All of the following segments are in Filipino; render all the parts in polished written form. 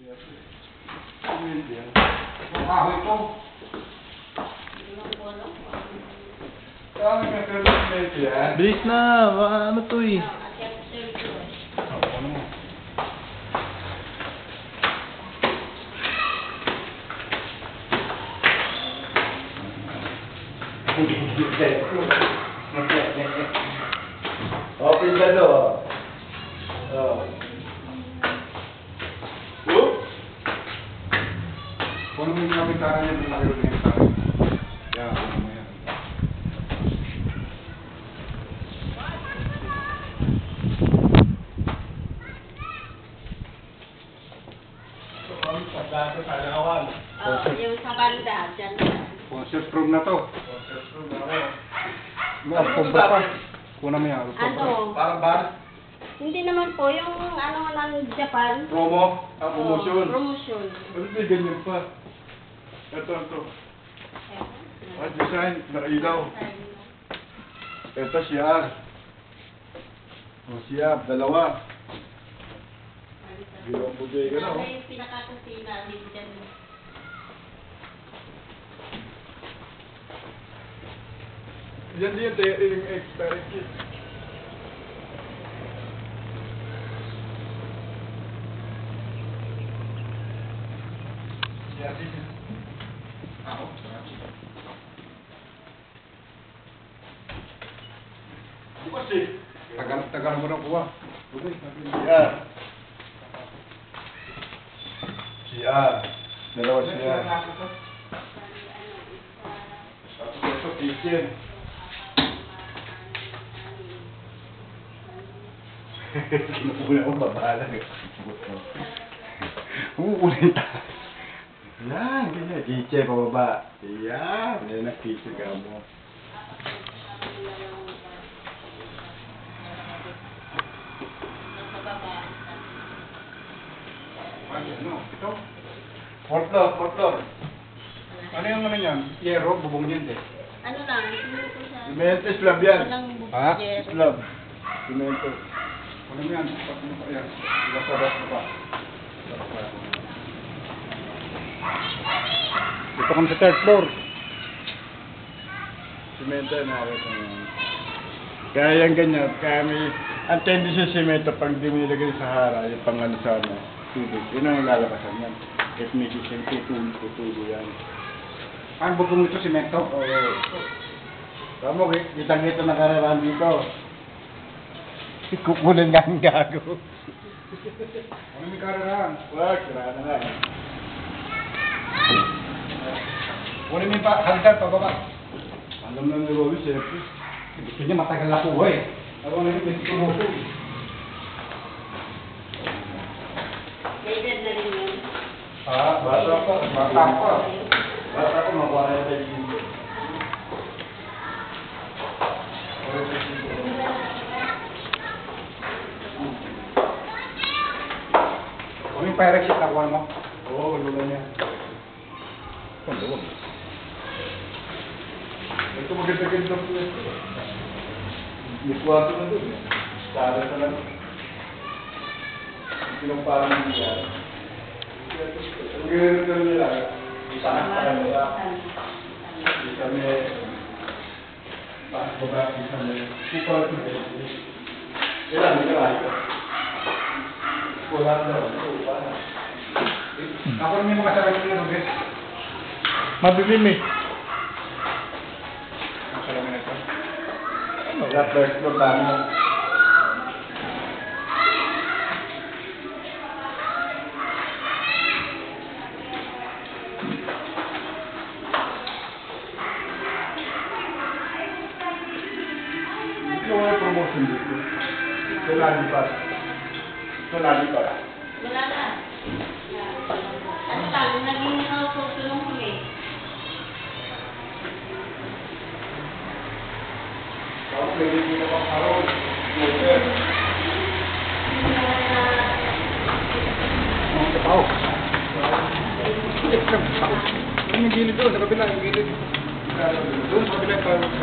Kahoy ko. Bilis na, ano to eh. Open ka do. Oh. Kung mo yung kapitaran niya, yung nakiro niya sa akin. Yan, ano mo yan. Yung sa banda, dyan na. Concert room na to. Concert room na ako. May alpobra pa. Kuna mo yan, alpobra. Ano? Parang bar? Hindi naman po, yung ano ng Japan. Promo? Promotion? Promotion. Ano ba ganyan pa? Ito. Design, nakailaw. Ito siya. O siya, dalawa. Bilong bugay ka na, Ano yung pinakakusina din dyan? Yan din yung extra kit. Yan din. Ako, bukas eh. Tagal mo na kuha. CR. CR. Dalawa CR. Tapos ito, kitchen. Kinukuha ko, babahala. Uulit. Yan, ganyan. Kitchen, pababa. Yan, yan ang kitchen ka mo. Ano? Ito? Fourth floor. Ano yung ano yan? Yero, bubong yan eh. Ano lang, sinuko siya. Cemento slab yan. Walang Ha? bukyer. Slab. Cemento. Ano mo yan? Ano pa yan? Ilas mo pa. Ito kami sa third floor. Cemento na ako ito. Kaya yung ganyan, kaya may ang tendency sa cemento pag di mo nilagay sa hara, yung pang ano sa ano, tubig. Yun ang lalabasan yan. If may kising tutulo yan. Ang bugong ito, cemento? Oo. Tama, kitang-kita nakararaan dito. Kukunin nga ang gago. Ano may kararaan? Wag, sira na nga. Kunin mo yung hagdan, pababa. Alam na ni Robby, siyempre. Gusto niya matagal na po eh. Ako na yung pinituro ko. Later na rin yun. Bata pa. Bata pa, makuha na tayo dito. Kung yung pirate sheet nakuha mo? Oo, lula niya. Ito maganda-ganda po ito. May kwarto na doon eh. Sala sa lang. Ito yung parang nangyari. Ang gano'n nila, isang pa nila. Isa may baba, isa may kupal ko. Ilan, may karahi ko. Wala na. Ako rin yung mga sarap nila, Rubes. Madilim eh. Ang sarap na ito. Wala, first floor tayo. Ito yung promotion dito. Ito lalipat. Wala na. Ano lang, naging tulong kami. Ako, may hindi na pang araw. Motor. Ang kapaw. Ang gilid doon, sa kabila, ang gilid. Doon, sa kabila, parang...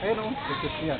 Ayun o, ito siya.